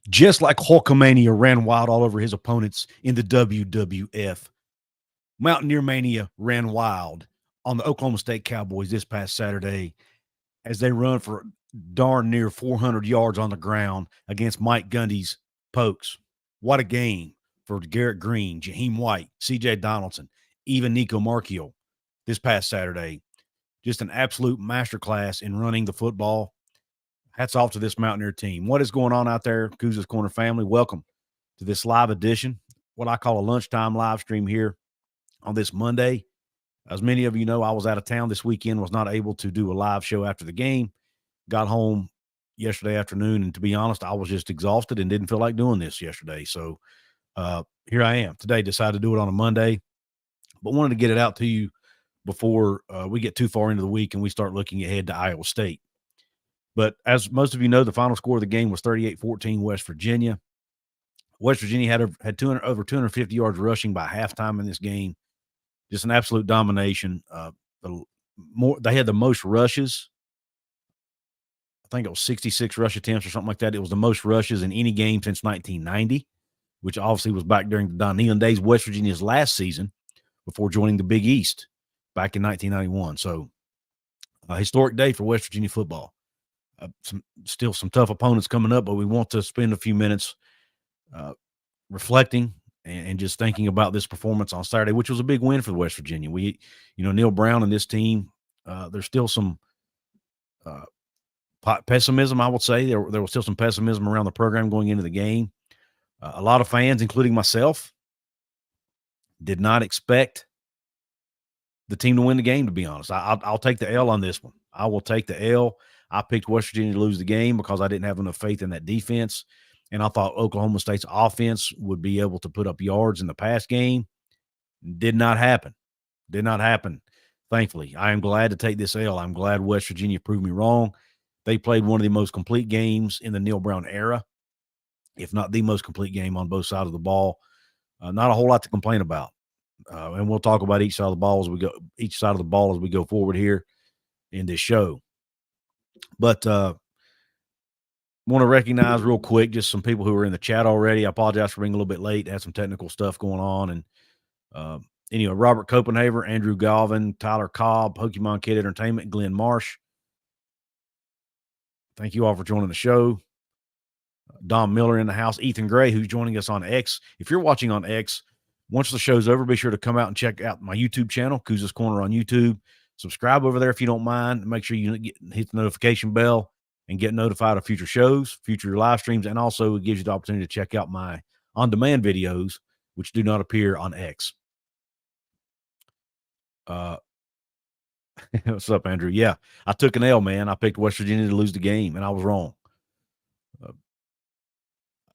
Just like Hulkamania ran wild all over his opponents in the WWF, Mountaineer Mania ran wild on the Oklahoma State Cowboys this past Saturday as they run for darn near 400 yards on the ground against Mike Gundy's Pokes. What a game for Garrett Green, Jaheim White, C.J. Donaldson, even Nico Marchiol this past Saturday. Just an absolute masterclass in running the football. Hats off to this Mountaineer team. What is going on out there, Couz's Corner family? Welcome to this live edition, what I call a lunchtime live stream here on this Monday. As many of you know, I was out of town this weekend, was not able to do a live show after the game. Got home yesterday afternoon, and to be honest, I was just exhausted and didn't feel like doing this yesterday. So here I am today, decided to do it on a Monday, but wanted to get it out to you before we get too far into the week and we start looking ahead to Iowa State. But as most of you know, the final score of the game was 38-14 West Virginia. West Virginia had over 250 yards rushing by halftime in this game. Just an absolute domination. They had the most rushes. I think it was 66 rush attempts or something like that. It was the most rushes in any game since 1990, which obviously was back during the Don Nehlen days, West Virginia's last season before joining the Big East back in 1991. So a historic day for West Virginia football. Still some tough opponents coming up, but we want to spend a few minutes reflecting and just thinking about this performance on Saturday, which was a big win for West Virginia. Neal Brown and this team, there's still some pessimism, I would say. There was still some pessimism around the program going into the game. A lot of fans, including myself, did not expect the team to win the game, to be honest. I'll take the L on this one. I will take the L. I picked West Virginia to lose the game because I didn't have enough faith in that defense. And I thought Oklahoma State's offense would be able to put up yards in the pass game. Did not happen. Did not happen, thankfully. I am glad to take this L. I'm glad West Virginia proved me wrong. They played one of the most complete games in the Neal Brown era, if not the most complete game on both sides of the ball. Not a whole lot to complain about. And we'll talk about each side of the ball as we go forward here in this show. But want to recognize real quick just some people who are in the chat already. I apologize for being a little bit late. Had some technical stuff going on. And anyway, Robert Copenhaver, Andrew Galvin, Tyler Cobb, Pokemon Kid Entertainment, Glenn Marsh. Thank you all for joining the show. Don Miller in the house, Ethan Gray, who's joining us on X. If you're watching on X, once the show's over, be sure to come out and check out my YouTube channel, Couz's Corner on YouTube. Subscribe over there if you don't mind. Make sure you hit the notification bell and get notified of future shows, future live streams, and also it gives you the opportunity to check out my on-demand videos, which do not appear on X. What's up, Andrew? Yeah, I took an L, man. I picked West Virginia to lose the game, and I was wrong.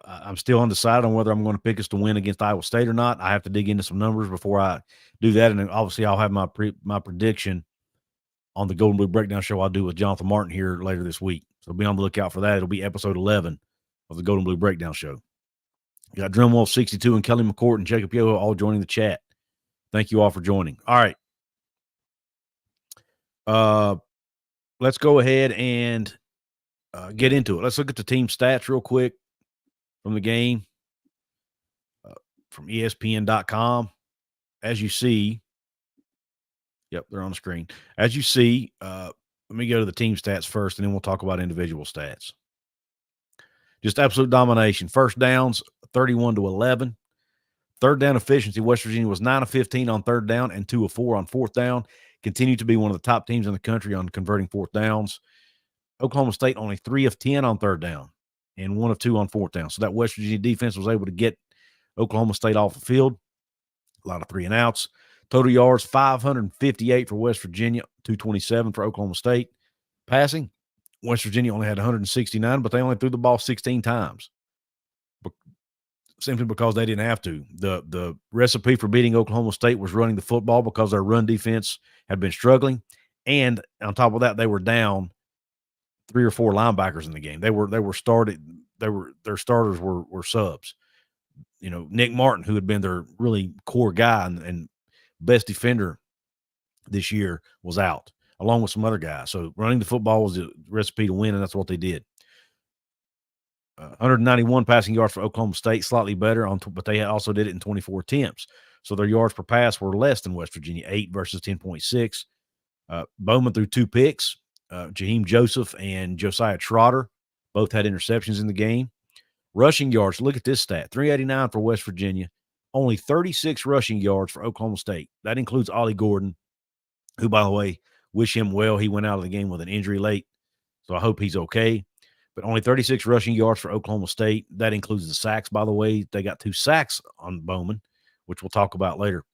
I'm still undecided on whether I'm going to pick us to win against Iowa State or not. I have to dig into some numbers before I do that, and then obviously I'll have my prediction on the Golden Blue Breakdown show I'll do with Jonathan Martin here later this week. So be on the lookout for that. It'll be episode 11 of the Golden Blue Breakdown show. You got Drumwolf62 and Kelly McCourt and Jacob Yoho all joining the chat. Thank you all for joining. All right. Let's go ahead and get into it. Let's look at the team stats real quick from the game from ESPN.com. As you see, yep, they're on the screen. As you see, let me go to the team stats first, and then we'll talk about individual stats. Just absolute domination. First downs, 31-11. Third down efficiency, West Virginia was 9 of 15 on third down and 2 of 4 on fourth down. Continued to be one of the top teams in the country on converting fourth downs. Oklahoma State only 3 of 10 on third down and 1 of 2 on fourth down. So that West Virginia defense was able to get Oklahoma State off the field. A lot of 3-and-outs. Total yards, 558 for West Virginia, 227 for Oklahoma State. Passing, West Virginia only had 169, but they only threw the ball 16 times. Simply because they didn't have to. The recipe for beating Oklahoma State was running the football because their run defense had been struggling. And on top of that, they were down 3 or 4 linebackers in the game. Their starters were subs. Nick Martin, who had been their really core guy and best defender this year, was out, along with some other guys. So running the football was the recipe to win, and that's what they did. 191 passing yards for Oklahoma State, slightly better, but they also did it in 24 attempts. So their yards per pass were less than West Virginia, 8 versus 10.6. Bowman threw 2 picks. Jaheim Joseph and Josiah Trotter both had interceptions in the game. Rushing yards, look at this stat, 389 for West Virginia, only 36 rushing yards for Oklahoma State. That includes Ollie Gordon, who, by the way, wish him well. He went out of the game with an injury late, so I hope he's okay. But only 36 rushing yards for Oklahoma State. That includes the sacks, by the way. They got 2 sacks on Bowman, which we'll talk about later.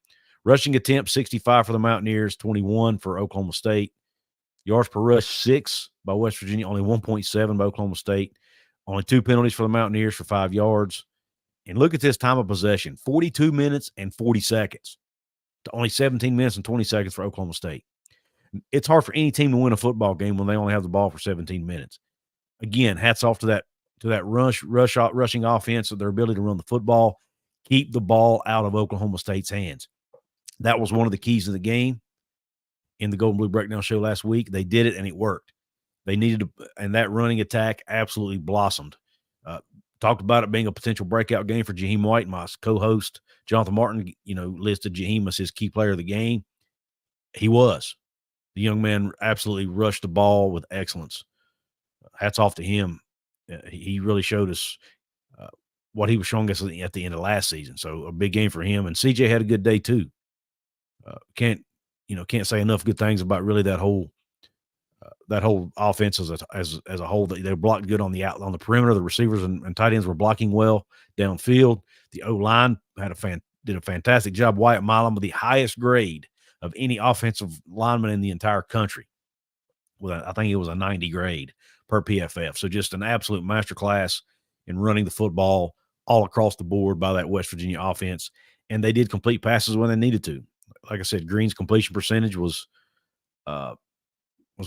Rushing attempts, 65 for the Mountaineers, 21 for Oklahoma State. Yards per rush, 6 by West Virginia, only 1.7 by Oklahoma State. Only 2 penalties for the Mountaineers for 5 yards. And look at this time of possession, 42 minutes and 40 seconds to only 17 minutes and 20 seconds for Oklahoma State. It's hard for any team to win a football game when they only have the ball for 17 minutes. Again, hats off to that rushing offense, their ability to run the football, keep the ball out of Oklahoma State's hands. That was one of the keys to the game in the Golden Blue Breakdown show last week. They did it, and it worked. They needed to, and that running attack absolutely blossomed. Talked about it being a potential breakout game for Jaheim White. My co-host, Jonathan Martin, listed Jaheim as his key player of the game. He was. The young man absolutely rushed the ball with excellence. Hats off to him. He really showed us what he was showing us at the end of last season. So a big game for him. And CJ had a good day too. Can't say enough good things about really that whole offense as a whole. They blocked good on the perimeter. The receivers and tight ends were blocking well downfield. The O-line did a fantastic job. Wyatt Milam with the highest grade of any offensive lineman in the entire country. I think it was a 90 grade per PFF. So just an absolute masterclass in running the football all across the board by that West Virginia offense. And they did complete passes when they needed to. Like I said, Green's completion percentage was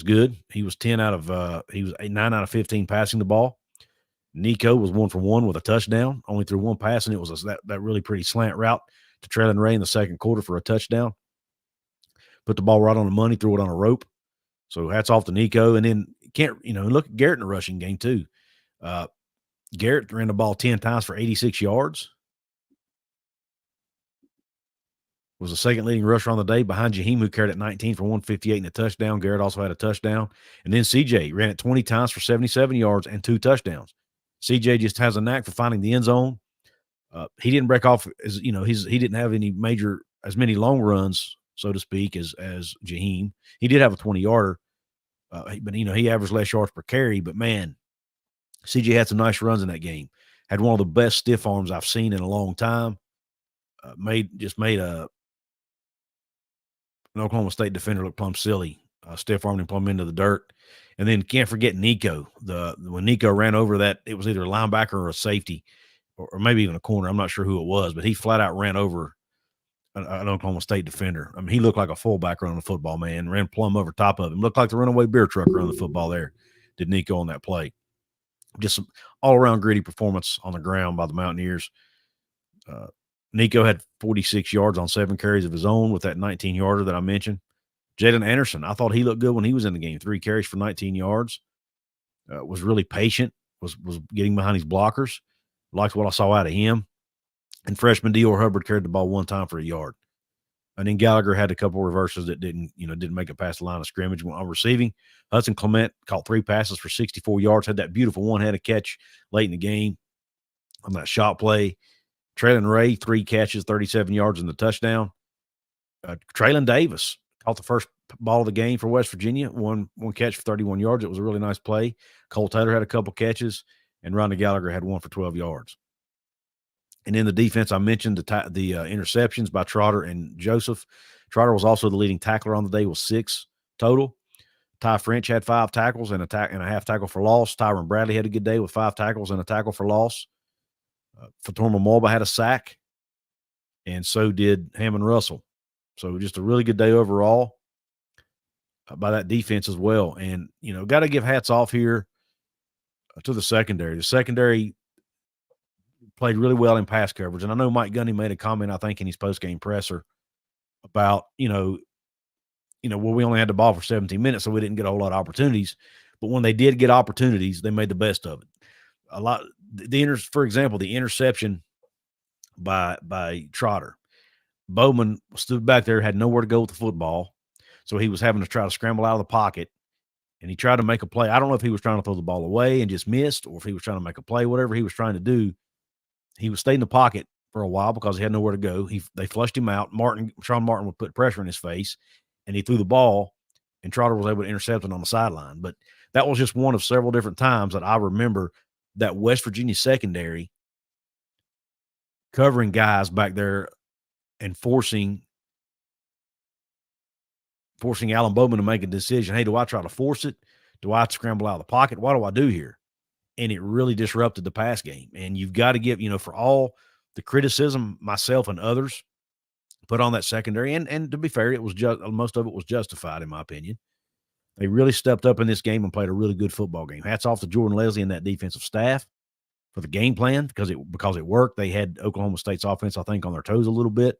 good. He was 9 out of 15 passing the ball. Nico was 1 for 1 with a touchdown, only threw 1 pass, and it was that really pretty slant route to Traylon Ray in the second quarter for a touchdown. Put the ball right on the money, threw it on a rope. So hats off to Nico. And then look at Garrett in the rushing game too. Garrett ran the ball 10 times for 86 yards. Was the second leading rusher on the day behind Jaheim, who carried at 19 for 158 and a touchdown. Garrett also had a touchdown. And then CJ ran it 20 times for 77 yards and 2 touchdowns. CJ just has a knack for finding the end zone. He didn't break off he didn't have as many long runs, so to speak, as Jaheim. He did have a 20-yarder, but he averaged less yards per carry. But man, CJ had some nice runs in that game. Had one of the best stiff arms I've seen in a long time. Made an Oklahoma State defender look plumb silly. Stiff armed him plumb into the dirt. And then can't forget Nico. When Nico ran over that, it was either a linebacker or a safety, or maybe even a corner. I'm not sure who it was, but he flat out ran over an Oklahoma State defender. I mean, he looked like a fullback running the football, man. Ran plumb over top of him. Looked like the runaway beer truck running the football there. Did Nico on that play. Just some all-around gritty performance on the ground by the Mountaineers. Nico had 46 yards on 7 carries of his own with that 19-yarder that I mentioned. Jaden Anderson, I thought he looked good when he was in the game. 3 carries for 19 yards. Was really patient, was getting behind his blockers. Liked what I saw out of him. And freshman Dior Hubbard carried the ball 1 time for a yard. And then Gallagher had a couple reverses that didn't make it past the line of scrimmage on receiving. Hudson Clement caught 3 passes for 64 yards, had that beautiful one-handed catch late in the game on that shot play. Traylon Ray, 3 catches, 37 yards in the touchdown. Traylon Davis caught the first ball of the game for West Virginia, one catch for 31 yards. It was a really nice play. Cole Taylor had a couple catches, and Ronda Gallagher had 1 for 12 yards. And in the defense, I mentioned the interceptions by Trotter and Joseph. Trotter was also the leading tackler on the day with 6 total. Ty French had 5 tackles and a half tackle for loss. Tyron Bradley had a good day with 5 tackles and a tackle for loss. Fatorma Mulba had a sack, and so did Hammond Russell. So just a really good day overall by that defense as well. And, got to give hats off here to the secondary. The secondary played really well in pass coverage. And I know Mike Gundy made a comment, I think, in his post-game presser about, well, we only had the ball for 17 minutes, so we didn't get a whole lot of opportunities. But when they did get opportunities, they made the best of it. a lot. For example, the interception by Trotter. Bowman stood back there, had nowhere to go with the football, so he was having to try to scramble out of the pocket, and he tried to make a play. I don't know if he was trying to throw the ball away and just missed, or if he was trying to make a play. Whatever he was trying to do, he was staying in the pocket for a while because he had nowhere to go. They flushed him out. Sean Martin would put pressure in his face, and he threw the ball, and Trotter was able to intercept it on the sideline. But that was just one of several different times that I remember that West Virginia secondary covering guys back there and forcing Alan Bowman to make a decision. Hey, do I try to force it? Do I scramble out of the pocket? What do I do here? And it really disrupted the pass game. And you've got to give, for all the criticism myself and others put on that secondary, and to be fair, it was most of it was justified in my opinion. They really stepped up in this game and played a really good football game. Hats off to Jordan Leslie and that defensive staff for the game plan because it worked. They had Oklahoma State's offense, I think, on their toes a little bit.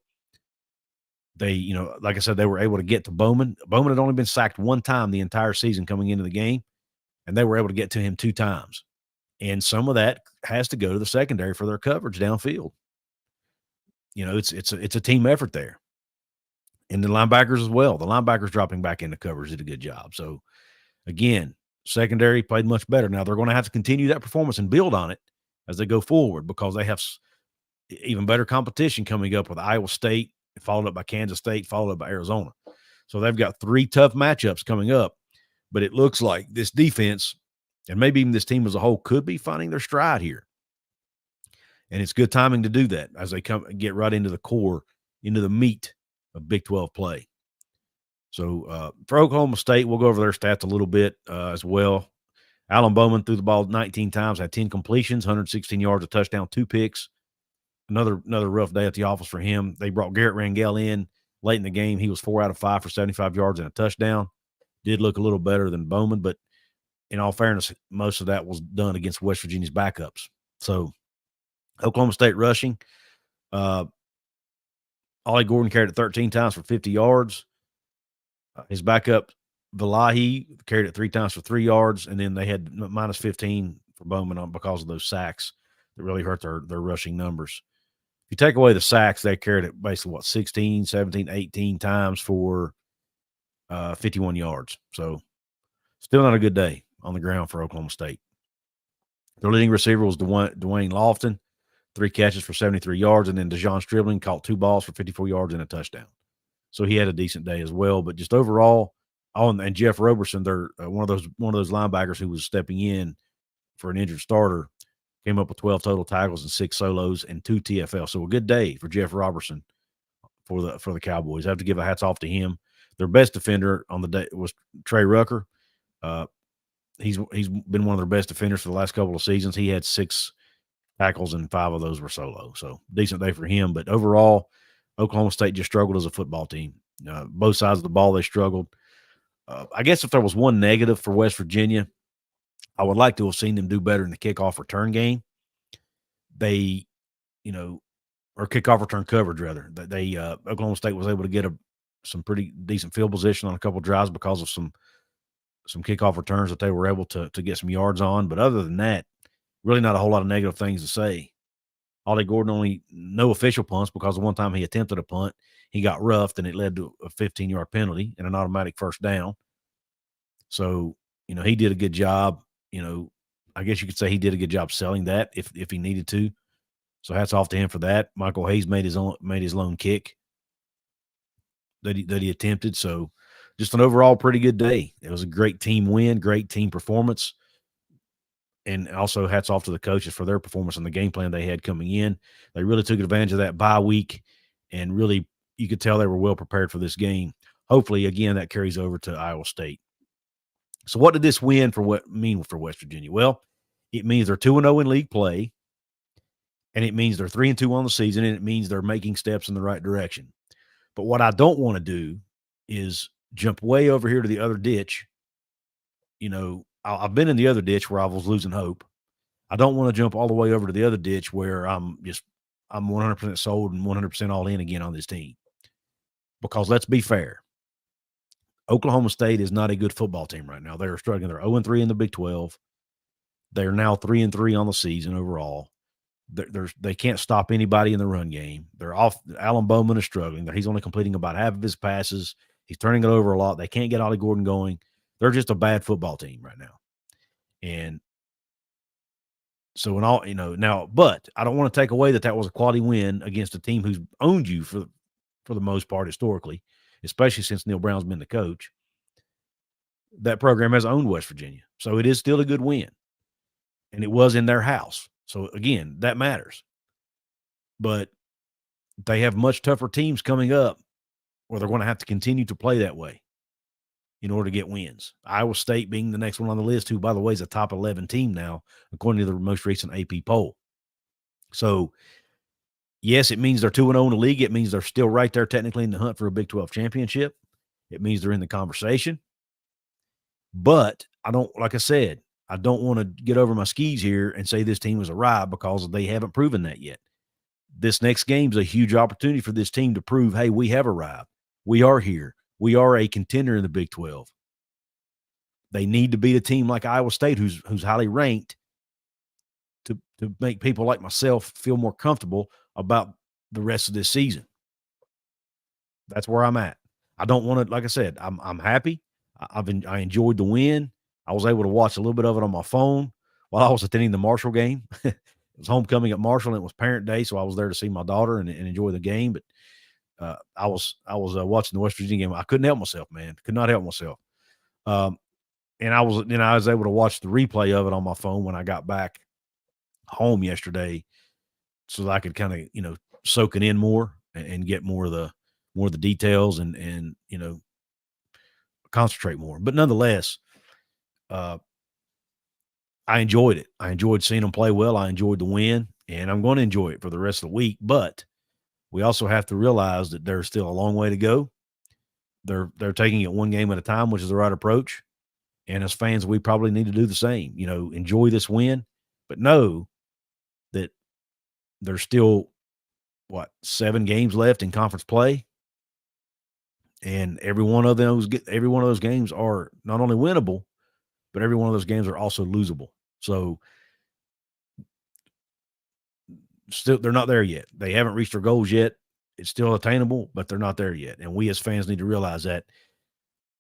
They, like I said, they were able to get to Bowman. Bowman had only been sacked one time the entire season coming into the game, and they were able to get to him 2 times. And some of that has to go to the secondary for their coverage downfield. It's a team effort there. And the linebackers as well. The linebackers dropping back into coverage did a good job. So, again, secondary played much better. Now, they're going to have to continue that performance and build on it as they go forward because they have even better competition coming up with Iowa State, followed up by Kansas State, followed up by Arizona. So they've got 3 tough matchups coming up. But it looks like this defense, and maybe even this team as a whole, could be finding their stride here. And it's good timing to do that as they get right into the core, into the meat of Big 12 play. So for Oklahoma State, we'll go over their stats a little bit as well. Alan Bowman threw the ball 19 times, had 10 completions, 116 yards, a touchdown, 2 picks. Another rough day at the office for him. They brought Garrett Rangel in late in the game. He was 4 out of 5 for 75 yards and a touchdown. Did look a little better than Bowman, but in all fairness, most of that was done against West Virginia's backups. So Oklahoma State rushing. Ollie Gordon carried it 13 times for 50 yards. His backup, Valahi, carried it 3 times for 3 yards, and then they had minus 15 for Bowman because of those sacks that really hurt their rushing numbers. If you take away the sacks, they carried it basically, 16, 17, 18 times for 51 yards. So still not a good day on the ground for Oklahoma State. Their leading receiver was Dwayne Lofton, 3 catches for 73 yards, and then Dejon Stribling caught 2 balls for 54 yards and a touchdown. So he had a decent day as well. But just overall, and Jeff Roberson, they're one of those linebackers who was stepping in for an injured starter, came up with 12 total tackles and 6 solos and 2 TFL. So a good day for Jeff Roberson for the Cowboys. I have to give a hats off to him. Their best defender on the day was Trey Rucker. He's been one of their best defenders for the last couple of seasons. He had 6 tackles and 5 of those were solo. So decent day for him. But overall, Oklahoma State just struggled as a football team. Both sides of the ball, they struggled. I guess if there was one negative for West Virginia, I would like to have seen them do better in the kickoff return game. They, or kickoff return coverage rather. They Oklahoma State was able to get some pretty decent field position on a couple of drives because of some kickoff returns that they were able to get some yards on. But other than that, really not a whole lot of negative things to say. Ollie Gordon no official punts because the one time he attempted a punt, he got roughed and it led to a 15-yard penalty and an automatic first down. So, he did a good job. I guess you could say he did a good job selling that if he needed to. So hats off to him for that. Michael Hayes made his lone kick that he attempted. So just an overall pretty good day. It was a great team win, great team performance. And also hats off to the coaches for their performance and the game plan they had coming in. They really took advantage of that bye week, and really you could tell they were well prepared for this game. Hopefully, again, that carries over to Iowa State. So what did this win mean for West Virginia? Well, it means they're 2-0 in league play, and it means they're 3-2 on the season, and it means they're making steps in the right direction. But what I don't want to do is jump way over here to the other ditch. I've been in the other ditch where I was losing hope. I don't want to jump all the way over to the other ditch where I'm 100% sold and 100% all in again on this team. Because let's be fair, Oklahoma State is not a good football team right now. They're struggling. They're 0-3 in the Big 12. They're now 3-3 on the season overall. They can't stop anybody in the run game. They're off. Alan Bowman is struggling. He's only completing about half of his passes. He's turning it over a lot. They can't get Ollie Gordon going. They're just a bad football team right now. And so in all, now, but I don't want to take away that was a quality win against a team who's owned you for the most part historically, especially since Neal Brown's been the coach. That program has owned West Virginia. So it is still a good win. And it was in their house. So again, that matters. But they have much tougher teams coming up where they're going to have to continue to play that way in order to get wins. Iowa State being the next one on the list, who, by the way, is a top 11 team now, according to the most recent AP poll. So, yes, it means they're 2-0 in the league. It means they're still right there technically in the hunt for a Big 12 championship. It means they're in the conversation. But I don't, like I said, I don't want to get over my skis here and say this team is arrived because they haven't proven that yet. This next game is a huge opportunity for this team to prove, hey, we have arrived. We are here. We are a contender in the Big 12. They need to beat a team like Iowa State, who's highly ranked, to make people like myself feel more comfortable about the rest of this season. That's where I'm at. I don't want to, like I said, I'm happy. I enjoyed the win. I was able to watch a little bit of it on my phone while I was attending the Marshall game. It was homecoming at Marshall, and it was Parent Day, so I was there to see my daughter and enjoy the game. But I was watching the West Virginia game. I couldn't help myself, man. Could not help myself. And I was able to watch the replay of it on my phone when I got back home yesterday, so that I could kind of soak it in more and get more of the details and concentrate more. But nonetheless, I enjoyed it. I enjoyed seeing them play well. I enjoyed the win, and I'm going to enjoy it for the rest of the week. But we also have to realize that there's still a long way to go. They're taking it one game at a time, which is the right approach. And as fans, we probably need to do the same. Enjoy this win, but know that there's still 7 games left in conference play, and every one of those games are not only winnable, but every one of those games are also losable. So still, they're not there yet. They haven't reached their goals yet. It's still attainable, but they're not there yet. And we as fans need to realize that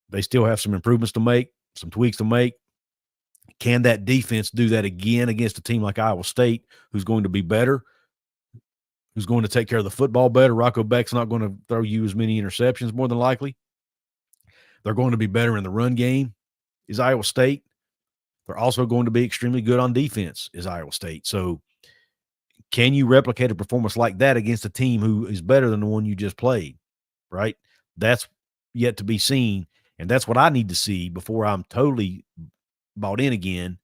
they still have some improvements to make, some tweaks to make. Can that defense do that again against a team like Iowa State, who's going to be better, who's going to take care of the football better? Rocco Beck's not going to throw you as many interceptions, more than likely. They're going to be better in the run game, is Iowa State. They're also going to be extremely good on defense, is Iowa State. So can you replicate a performance like that against a team who is better than the one you just played, right? That's yet to be seen, and that's what I need to see before I'm totally bought in again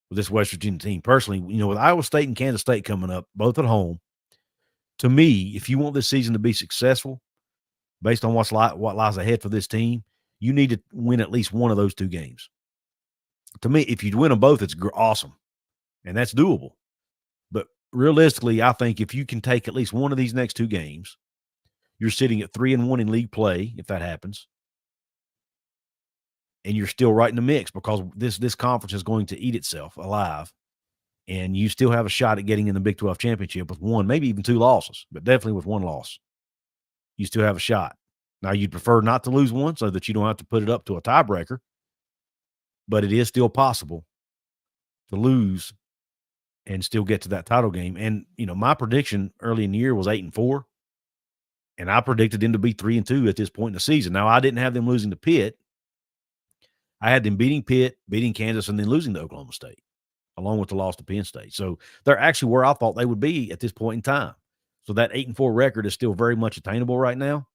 with this West Virginia team. Personally, with Iowa State and Kansas State coming up, both at home, to me, if you want this season to be successful, based on what lies ahead for this team, you need to win at least one of those 2 games. To me, if you win them both, it's awesome, and that's doable. But realistically, I think if you can take at least one of these next 2 games, you're sitting at 3-1 in league play if that happens, and you're still right in the mix because this conference is going to eat itself alive, and you still have a shot at getting in the Big 12 championship with 1, maybe even 2 losses, but definitely with 1 loss. You still have a shot. Now, you'd prefer not to lose one so that you don't have to put it up to a tiebreaker, but it is still possible to lose and still get to that title game. And, my prediction early in the year was 8-4, and I predicted them to be 3-2 at this point in the season. Now, I didn't have them losing to Pitt. I had them beating Pitt, beating Kansas, and then losing to Oklahoma State, along with the loss to Penn State. So they're actually where I thought they would be at this point in time. So that 8-4 record is still very much attainable right now.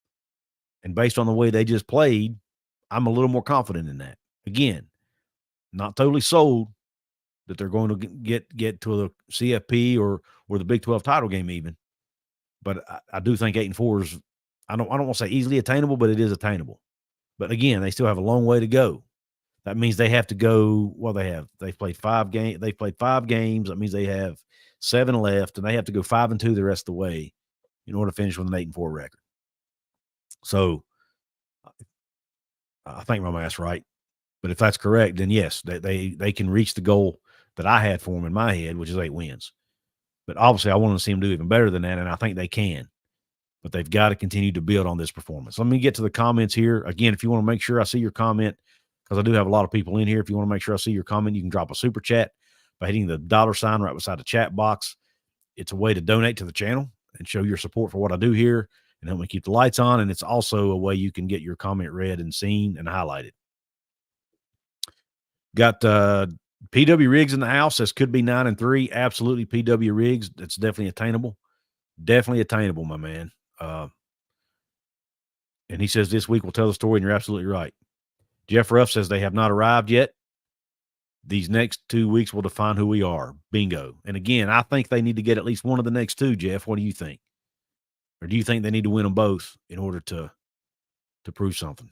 And based on the way they just played, I'm a little more confident in that. Again, not totally sold that they're going to get to the CFP or the Big 12 title game even. But I do think 8-4 is, I don't want to say easily attainable, but it is attainable. But again, they still have a long way to go. That means they have to go. Well, they've played 5 games. They've played 5 games. That means they have 7 left, and they have to go 5-2 the rest of the way in order to finish with an 8-4 record. So I think my math's right. But if that's correct, then yes, they can reach the goal that I had for them in my head, which is 8 wins. But obviously, I want to see them do even better than that, and I think they can. But they've got to continue to build on this performance. Let me get to the comments here. Again, if you want to make sure I see your comment, because I do have a lot of people in here, if you want to make sure I see your comment, you can drop a super chat by hitting the $ right beside the chat box. It's a way to donate to the channel and show your support for what I do here and help me keep the lights on. And it's also a way you can get your comment read and seen and highlighted. Got PW Riggs in the house. Says could be 9-3. Absolutely, PW Riggs. That's definitely attainable. Definitely attainable, my man. And he says this week will tell the story, and you're absolutely right. Jeff Ruff says they have not arrived yet. These next 2 weeks will define who we are. Bingo. And again, I think they need to get at least one of the next 2, Jeff. What do you think? Or do you think they need to win them both in order to prove something?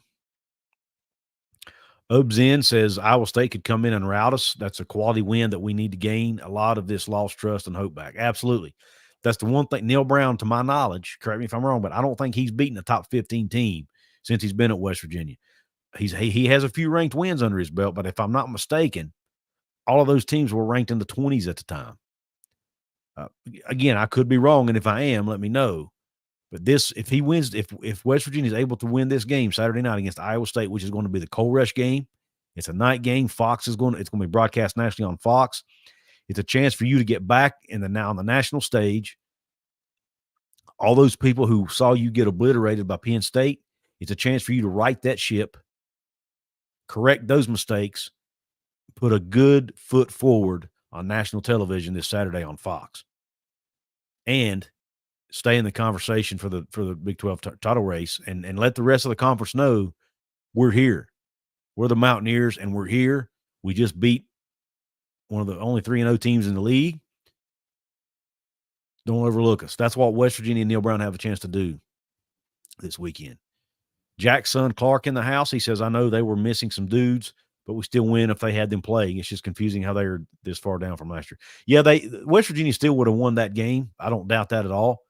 Obzin says Iowa State could come in and rout us. That's a quality win that we need to gain a lot of this lost trust and hope back. Absolutely. That's the one thing. Neal Brown, to my knowledge, correct me if I'm wrong, but I don't think he's beaten a top 15 team since he's been at West Virginia. He has a few ranked wins under his belt, but if I'm not mistaken, all of those teams were ranked in the 20s at the time. Again, I could be wrong, and if I am, let me know. But if he wins, if West Virginia is able to win this game Saturday night against Iowa State, which is going to be the Coal Rush game, it's a night game. It's going to be broadcast nationally on Fox. It's a chance for you to get back on the national stage. All those people who saw you get obliterated by Penn State, it's a chance for you to right that ship, correct those mistakes, put a good foot forward on national television this Saturday on Fox, and stay in the conversation for the Big 12 title race, and let the rest of the conference know we're here. We're the Mountaineers, and we're here. We just beat one of the only 3-0 teams in the league. Don't overlook us. That's what West Virginia and Neal Brown have a chance to do this weekend. Jack's son Clark in the house. He says, I know they were missing some dudes, but we still win if they had them playing. It's just confusing how they are this far down from last year. Yeah, West Virginia still would have won that game. I don't doubt that at all.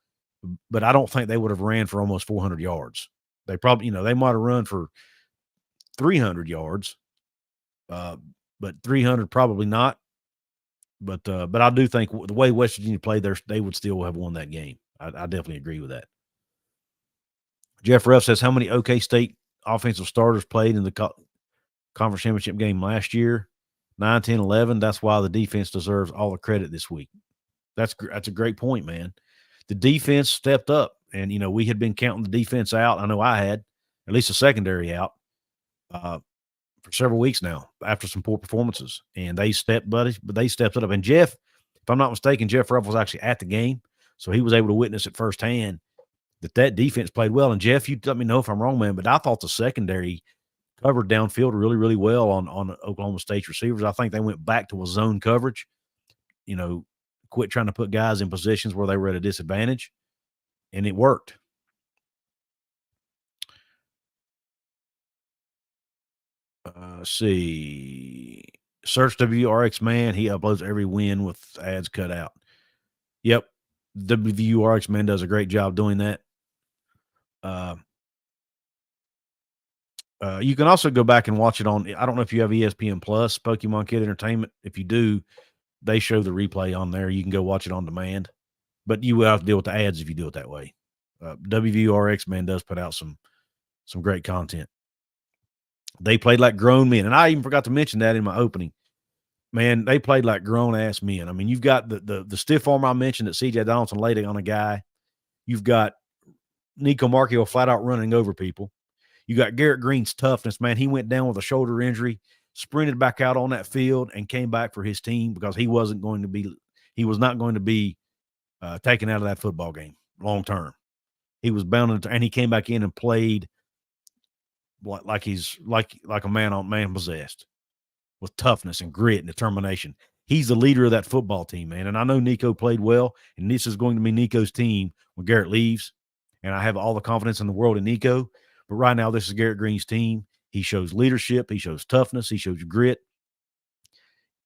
But I don't think they would have ran for almost 400 yards. They probably, they might have run for 300 yards, but 300 probably not. But I do think the way West Virginia played, they would still have won that game. I definitely agree with that. Jeff Ruff says, how many OK State offensive starters played in the conference championship game last year? 9, 10, 11. That's why the defense deserves all the credit this week. That's a great point, man. The defense stepped up, and, we had been counting the defense out. I know I had, at least the secondary out, for several weeks now after some poor performances. And they stepped it up. And Jeff, if I'm not mistaken, Jeff Ruff was actually at the game, so he was able to witness it firsthand that defense played well. And, Jeff, you let me know if I'm wrong, man, but I thought the secondary covered downfield really, really well on Oklahoma State's receivers. I think they went back to a zone coverage, quit trying to put guys in positions where they were at a disadvantage, and it worked. See. Search WRX Man. He uploads every win with ads cut out. Yep. WRX Man does a great job doing that. You can also go back and watch it on, I don't know if you have ESPN Plus, Pokemon Kid Entertainment. If you do, they show the replay on there. You can go watch it on demand, but you will have to deal with the ads if you do it that way. WVRX Man does put out some great content. They played like grown men, and I even forgot to mention that in my opening. Man, they played like grown-ass men. I mean, you've got the stiff arm I mentioned that C.J. Donaldson laid on a guy. You've got Nico Marchio flat-out running over people. You got Garrett Green's toughness, man. He went down with a shoulder injury, sprinted back out on that field, and came back for his team because he was not going to be taken out of that football game long term. He was bound and he came back in and played like he's like a man possessed, with toughness and grit and determination. He's the leader of that football team, man. And I know Nico played well, and this is going to be Nico's team when Garrett leaves. And I have all the confidence in the world in Nico. But right now, this is Garrett Green's team. He shows leadership. He shows toughness. He shows grit.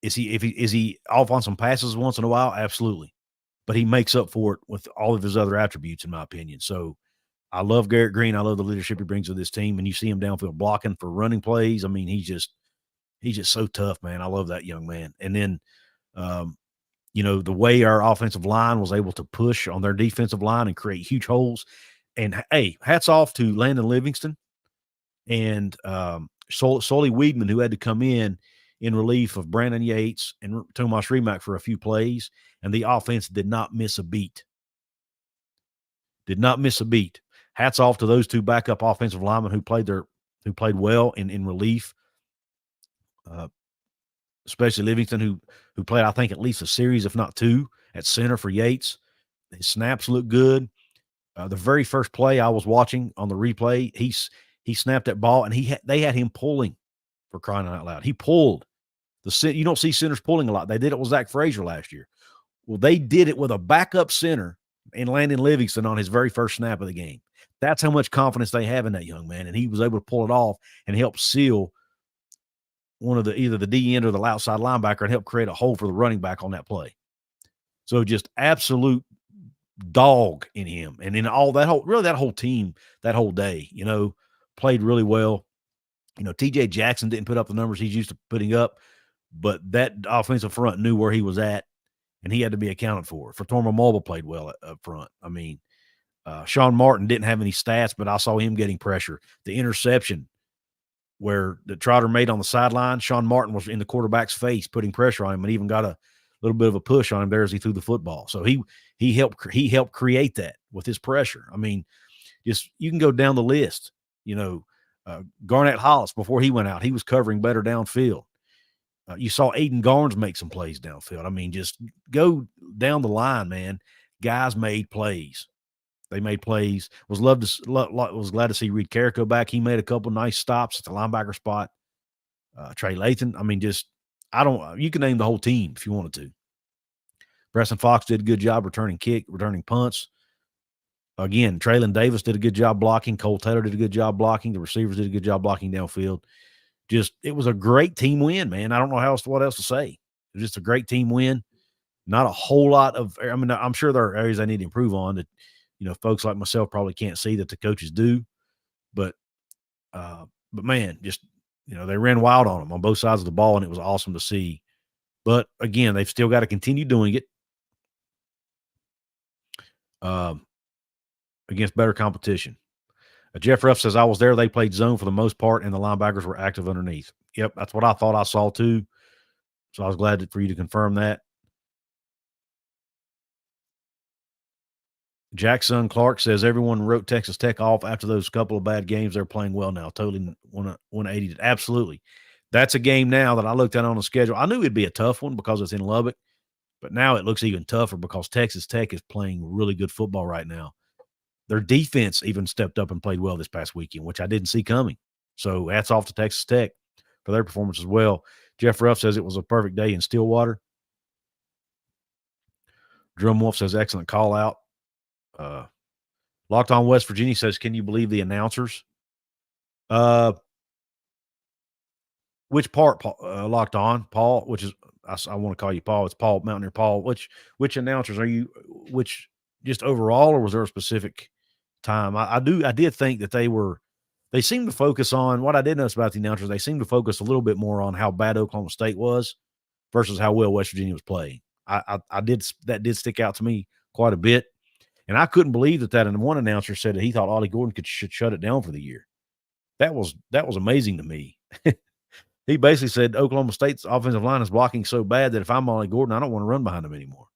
Is he off on some passes once in a while? Absolutely. But he makes up for it with all of his other attributes, in my opinion. So I love Garrett Green. I love the leadership he brings to this team. And you see him downfield blocking for running plays. I mean, he's just so tough, man. I love that young man. And then Um, the way our offensive line was able to push on their defensive line and create huge holes. And hey, hats off to Landon Livingston and Sully Weedman, who had to come in relief of Brandon Yates and Tomas Remack for a few plays, and the offense did not miss a beat. Did not miss a beat. Hats off to those two backup offensive linemen who played well in relief. Especially Livingston, who played, I think, at least a series, if not two, at center for Yates. His snaps look good. The very first play I was watching on the replay, he snapped that ball, and they had him pulling, for crying out loud. He pulled. You don't see centers pulling a lot. They did it with Zach Frazier last year. Well, they did it with a backup center and Landon Livingston on his very first snap of the game. That's how much confidence they have in that young man, and he was able to pull it off and help seal one of either the D end or the outside linebacker and help create a hole for the running back on that play. So just absolute dog in him. And in all that whole team, that whole day, played really well. TJ Jackson didn't put up the numbers he's used to putting up, but that offensive front knew where he was at, and he had to be accounted for. Torma Mobile played well up front. I mean, Sean Martin didn't have any stats, but I saw him getting pressure. The interception where the Trotter made on the sideline, Sean Martin was in the quarterback's face, putting pressure on him, and even got a little bit of a push on him there as he threw the football. So he helped create that with his pressure. I mean, just you can go down the list. Garnett Hollis, before he went out, he was covering better downfield. You saw Aiden Garnes make some plays downfield. I mean, just go down the line, man. Guys made plays. They made plays. Was glad to see Reed Carrico back. He made a couple nice stops at the linebacker spot. Trey Lathan. I mean, you can name the whole team if you wanted to. Preston Fox did a good job returning punts. Again, Traylon Davis did a good job blocking. Cole Taylor did a good job blocking. The receivers did a good job blocking downfield. It was a great team win, man. I don't know what else to say. It was just a great team win. Not a whole lot of, I'm sure there are areas I need to improve on that, folks like myself probably can't see that the coaches do. But man, they ran wild on them on both sides of the ball, and it was awesome to see. But again, they've still got to continue doing it against better competition. Jeff Ruff says, I was there. They played zone for the most part, and the linebackers were active underneath. Yep, that's what I thought I saw too. So I was glad for you to confirm that. Jackson Clark says, everyone wrote Texas Tech off after those couple of bad games. They're playing well now. Totally 180. Absolutely. That's a game now that I looked at on the schedule. I knew it'd be a tough one because it's in Lubbock, but now it looks even tougher because Texas Tech is playing really good football right now. Their defense even stepped up and played well this past weekend, which I didn't see coming. So hats off to Texas Tech for their performance as well. Jeff Ruff says it was a perfect day in Stillwater. Drum Wolf says, excellent call out. Locked on West Virginia says, can you believe the announcers? Which part, Locked on? Paul, which is, I want to call you Paul. It's Paul, Mountaineer Paul. Which announcers are you, just overall, or was there a specific time? I did think that they seemed to focus on, what I did notice about the announcers, they seemed to focus a little bit more on how bad Oklahoma State was versus how well West Virginia was playing. That did stick out to me quite a bit. And I couldn't believe that. And one announcer said that he thought Ollie Gordon should shut it down for the year. That was amazing to me. He basically said Oklahoma State's offensive line is blocking so bad that if I'm Ollie Gordon, I don't want to run behind him anymore.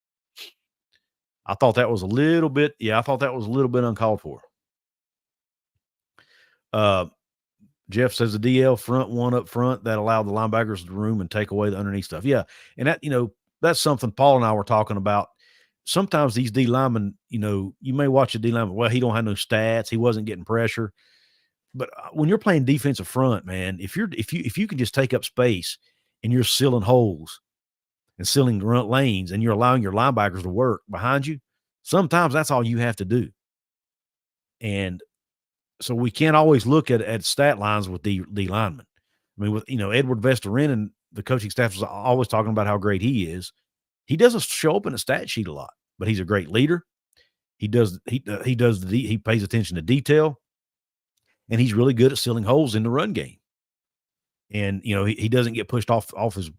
I thought that was a little bit uncalled for. Jeff says the DL front one up front that allowed the linebackers to room and take away the underneath stuff. Yeah. And that, that's something Paul and I were talking about. Sometimes these D linemen, you may watch a D lineman, well, he don't have no stats. He wasn't getting pressure. But when you're playing defensive front, man, if you can just take up space and you're sealing holes and sealing lanes and you're allowing your linebackers to work behind you, sometimes that's all you have to do. And so we can't always look at stat lines with D linemen. I mean, with Edward Vestorinen, the coaching staff is always talking about how great he is. He doesn't show up in a stat sheet a lot, but he's a great leader. He pays attention to detail, and he's really good at sealing holes in the run game. And he doesn't get pushed off his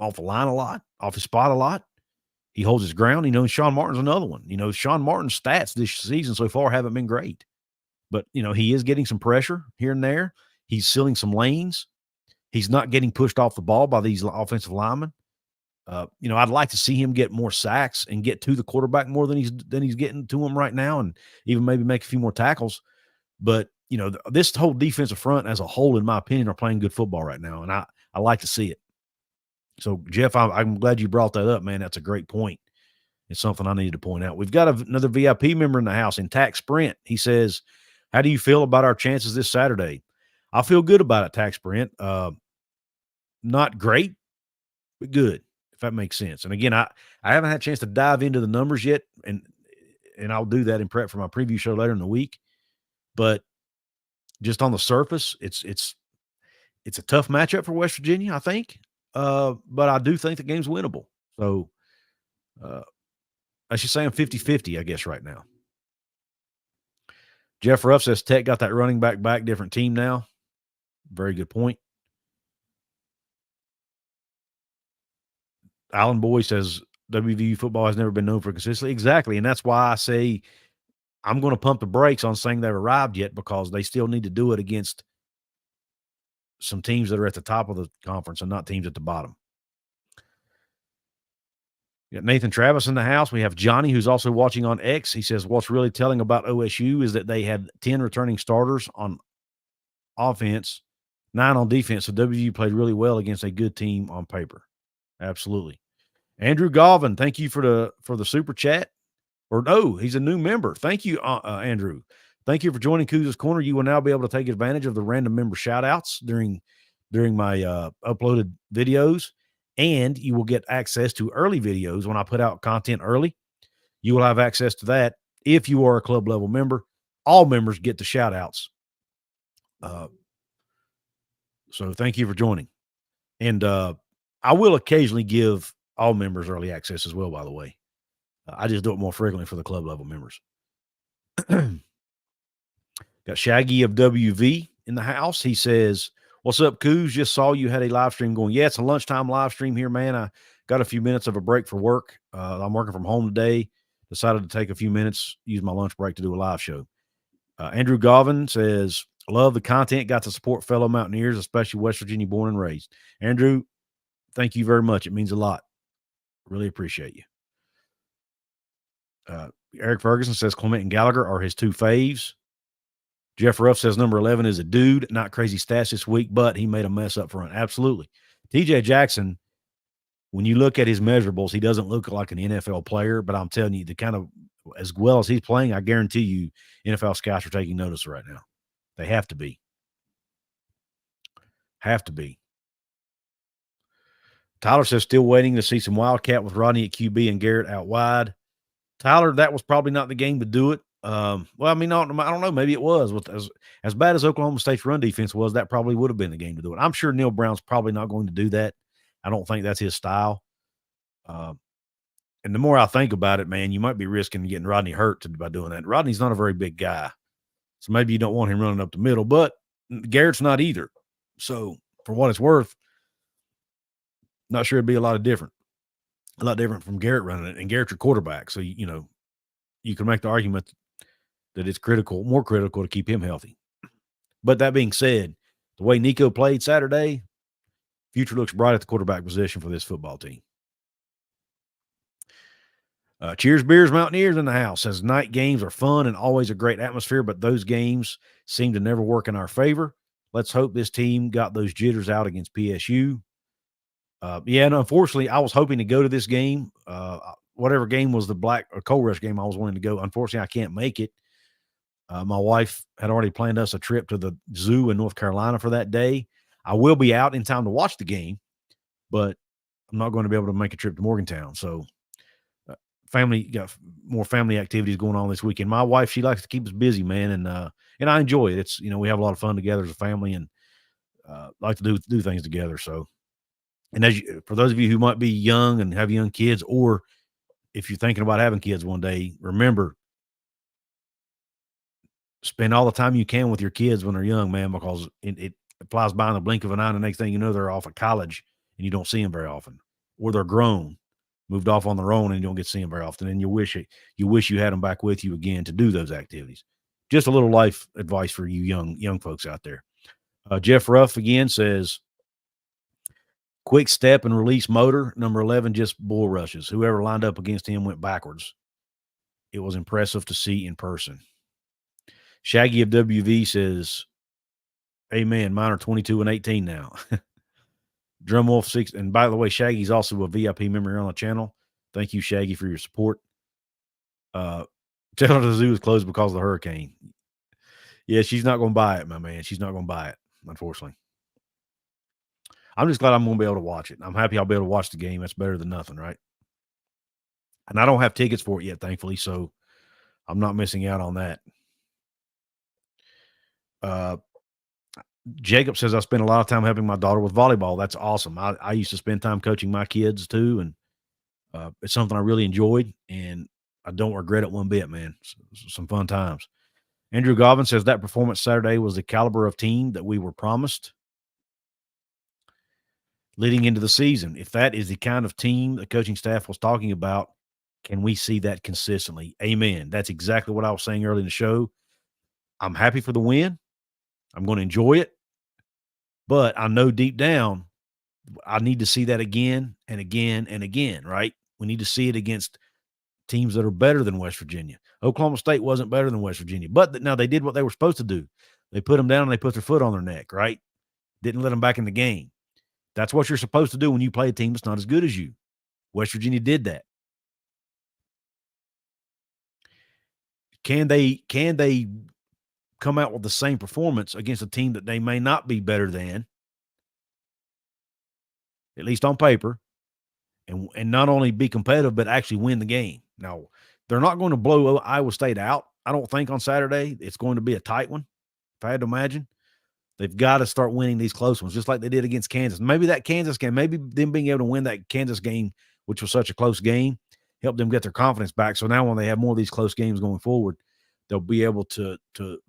off the line a lot, off his spot a lot. He holds his ground. Sean Martin's another one. Sean Martin's stats this season so far haven't been great. But, he is getting some pressure here and there. He's sealing some lanes. He's not getting pushed off the ball by these offensive linemen. I'd like to see him get more sacks and get to the quarterback more than he's getting to him right now, and even maybe make a few more tackles. But, this whole defensive front as a whole, in my opinion, are playing good football right now, and I like to see it. So, Jeff, I'm glad you brought that up, man. That's a great point. It's something I needed to point out. We've got another VIP member in the house, Intact Sprint. He says, how do you feel about our chances this Saturday? I feel good about it, Tax Sprint. Not great, but good, if that makes sense. And again, I haven't had a chance to dive into the numbers yet, and I'll do that in prep for my preview show later in the week. But just on the surface, it's a tough matchup for West Virginia, I think. But I do think the game's winnable. So I should say I'm 50-50, I guess, right now. Jeff Ruff says Tech got that running back, different team now. Very good point. Alan Boy says WVU football has never been known for consistency. Exactly. And that's why I say I'm going to pump the brakes on saying they've arrived yet, because they still need to do it against some teams that are at the top of the conference and not teams at the bottom. We got Nathan Travis in the house. We have Johnny, who's also watching on X. He says, what's really telling about OSU is that they had 10 returning starters on offense, 9 on defense. So WVU played really well against a good team on paper. Absolutely. Andrew Galvin, thank you for the super chat. Or no, he's a new member. Thank you, Andrew. Thank you for joining Couz's Corner. You will now be able to take advantage of the random member shout-outs during my uploaded videos, and you will get access to early videos when I put out content early. You will have access to that if you are a club level member. All members get the shout-outs. So thank you for joining. And I will occasionally give all members early access as well, by the way. I just do it more frequently for the club level members. Got Shaggy of WV in the house. He says, what's up, Couz? Just saw you had a live stream going. Yeah, it's a lunchtime live stream here, man. I got a few minutes of a break for work. I'm working from home today. Decided to take a few minutes, use my lunch break to do a live show. Andrew Galvin says, love the content. Got to support fellow Mountaineers, especially West Virginia born and raised. Andrew, thank you very much. It means a lot. Really appreciate you. Eric Ferguson says Clement and Gallagher are his 2 faves. Jeff Ruff says number 11 is a dude, not crazy stats this week, but he made a mess up front. Absolutely. TJ Jackson, when you look at his measurables, he doesn't look like an NFL player, but I'm telling you, the kind of as well as he's playing, I guarantee you NFL scouts are taking notice right now. They have to be. Have to be. Tyler says still waiting to see some Wildcat with Rodney at QB and Garrett out wide. Tyler, that was probably not the game to do it. Well, I mean, I don't know. Maybe it was. As bad as Oklahoma State's run defense was, that probably would have been the game to do it. I'm sure Neal Brown's probably not going to do that. I don't think that's his style. And the more I think about it, man, you might be risking getting Rodney hurt by doing that. Rodney's not a very big guy, so maybe you don't want him running up the middle, but Garrett's not either. So for what it's worth, not sure it'd be a lot different from Garrett running it, and Garrett's your quarterback. So, you can make the argument that it's more critical to keep him healthy. But that being said, the way Nico played Saturday, future looks bright at the quarterback position for this football team. Cheers, Beers, Mountaineers in the house. Says night games are fun and always a great atmosphere, but those games seem to never work in our favor. Let's hope this team got those jitters out against PSU. And unfortunately, I was hoping to go to this game. Whatever game was the Black or Coal Rush game I was wanting to go. Unfortunately, I can't make it. My wife had already planned us a trip to the zoo in North Carolina for that day. I will be out in time to watch the game, but I'm not going to be able to make a trip to Morgantown. So got more family activities going on this weekend. My wife, she likes to keep us busy, man. And I enjoy it. It's, we have a lot of fun together as a family and like to do things together. So, and for those of you who might be young and have young kids, or if you're thinking about having kids one day, remember, spend all the time you can with your kids when they're young, man, because it flies by in the blink of an eye. And the next thing you know, they're off at college and you don't see them very often. or they're grown, moved off on their own, and you don't get to see them very often. And you wish you had them back with you again to do those activities. Just a little life advice for you young folks out there. Jeff Ruff again says, quick step and release motor. Number 11 just bull rushes. Whoever lined up against him went backwards. It was impressive to see in person. Shaggy of WV says, amen. Mine are 22 and 18 now. Drumwolf 6. And by the way, Shaggy's also a VIP member here on the channel. Thank you, Shaggy, for your support. Tell her the zoo is closed because of the hurricane. Yeah, she's not going to buy it, my man. She's not going to buy it, unfortunately. I'm just glad I'm going to be able to watch it. I'm happy I'll be able to watch the game. That's better than nothing, right? And I don't have tickets for it yet, thankfully, so I'm not missing out on that. Jacob says, I spend a lot of time helping my daughter with volleyball. That's awesome. I used to spend time coaching my kids too, and it's something I really enjoyed, and I don't regret it one bit, man. Some fun times. Andrew Govan says that performance Saturday was the caliber of team that we were promised leading into the season. If that is the kind of team the coaching staff was talking about, can we see that consistently? Amen. That's exactly what I was saying earlier in the show. I'm happy for the win. I'm going to enjoy it. But I know deep down, I need to see that again and again and again, right? We need to see it against teams that are better than West Virginia. Oklahoma State wasn't better than West Virginia, but now they did what they were supposed to do. They put them down and they put their foot on their neck, right? Didn't let them back in the game. That's what you're supposed to do when you play a team that's not as good as you. West Virginia did that. Can they come out with the same performance against a team that they may not be better than, at least on paper, and not only be competitive, but actually win the game? Now, they're not going to blow Iowa State out, I don't think, on Saturday. It's going to be a tight one, if I had to imagine. They've got to start winning these close ones, just like they did against Kansas. Maybe that Kansas game, maybe them being able to win that Kansas game, which was such a close game, helped them get their confidence back. So now when they have more of these close games going forward, they'll be able to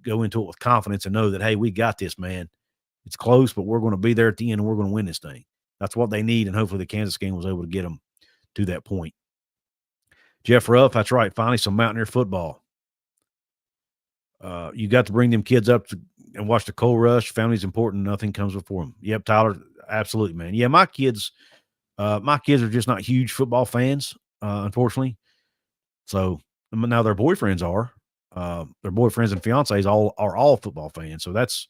go into it with confidence and know that, hey, we got this, man. It's close, but we're going to be there at the end and we're going to win this thing. That's what they need, and hopefully the Kansas game was able to get them to that point. Jeff Ruff, that's right. Finally, some Mountaineer football. You got to bring them kids up and watch the coal rush. Family's important. Nothing comes before them. Yep, Tyler, absolutely, man. Yeah, my kids are just not huge football fans, unfortunately. So now their boyfriends are. Their boyfriends and fiancés are all football fans. So that's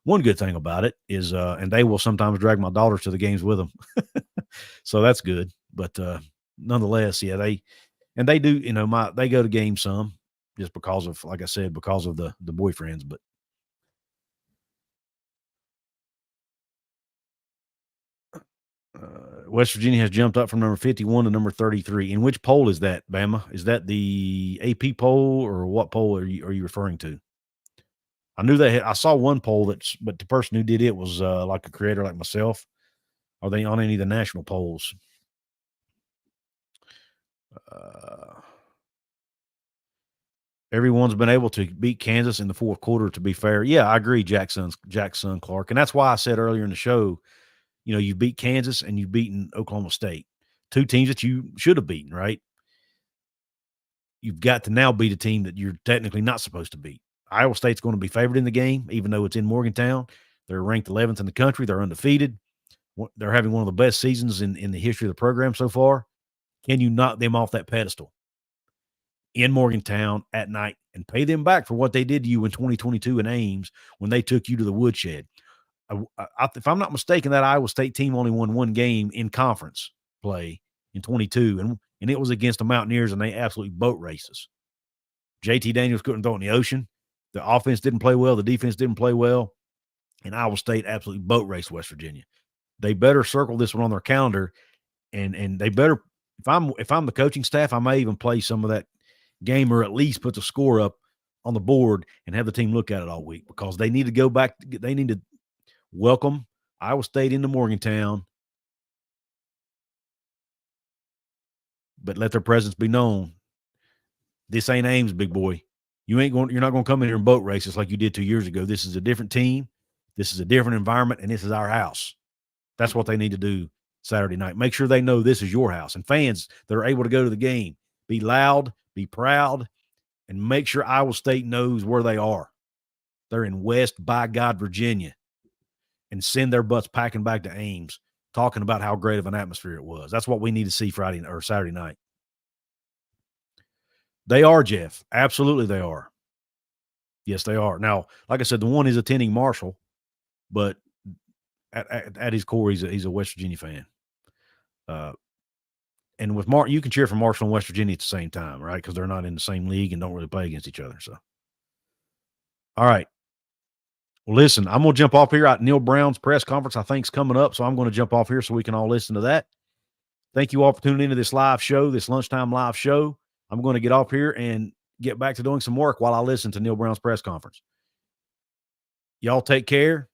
one good thing about it is, and they will sometimes drag my daughters to the games with them. So that's good. But nonetheless, yeah, they do, they go to games some just because of, like I said, because of the boyfriends. But West Virginia has jumped up from number 51 to number 33. In which poll is that, Bama? Is that the AP poll, or what poll are you referring to? I knew I saw one poll but the person who did it was like a creator like myself. Are they on any of the national polls? Everyone's been able to beat Kansas in the fourth quarter, to be fair. Yeah, I agree, Jackson Clark. And that's why I said earlier in the show, you beat Kansas and you've beaten Oklahoma State, two teams that you should have beaten, right? You've got to now beat a team that you're technically not supposed to beat. Iowa State's going to be favored in the game, even though it's in Morgantown. They're ranked 11th in the country. They're undefeated. They're having one of the best seasons in the history of the program so far. Can you knock them off that pedestal in Morgantown at night and pay them back for what they did to you in 2022 in Ames when they took you to the woodshed? If I'm not mistaken, that Iowa State team only won one game in conference play in 22, and it was against the Mountaineers, and they absolutely boat races. JT Daniels couldn't throw it in the ocean. The offense didn't play well. The defense didn't play well. And Iowa State absolutely boat raced West Virginia. They better circle this one on their calendar, and they better, if I'm the coaching staff, I may even play some of that game, or at least put the score up on the board and have the team look at it all week, because they need to go back. They need to welcome Iowa State into Morgantown, but let their presence be known. This ain't Ames, big boy. You're not going to come in here and boat races like you did 2 years ago. This is a different team. This is a different environment, and this is our house. That's what they need to do Saturday night. Make sure they know this is your house. And fans that are able to go to the game, be loud, be proud, and make sure Iowa State knows where they are. They're in West, by God, Virginia, and send their butts packing back to Ames, talking about how great of an atmosphere it was. That's what we need to see Friday or Saturday night. They are, Jeff. Absolutely, they are. Yes, they are. Now, like I said, the one is attending Marshall, but at his core, he's a West Virginia fan. And with you can cheer for Marshall and West Virginia at the same time, right? Because they're not in the same league and don't really play against each other. So, all right. Well, listen, I'm going to jump off here. Neal Brown's press conference, I think, is coming up, so I'm going to jump off here so we can all listen to that. Thank you all for tuning into this live show, this lunchtime live show. I'm going to get off here and get back to doing some work while I listen to Neal Brown's press conference. Y'all take care.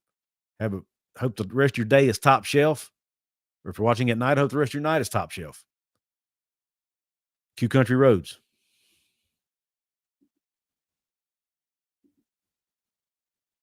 Hope the rest of your day is top shelf. Or if you're watching at night, hope the rest of your night is top shelf. Q Country Roads.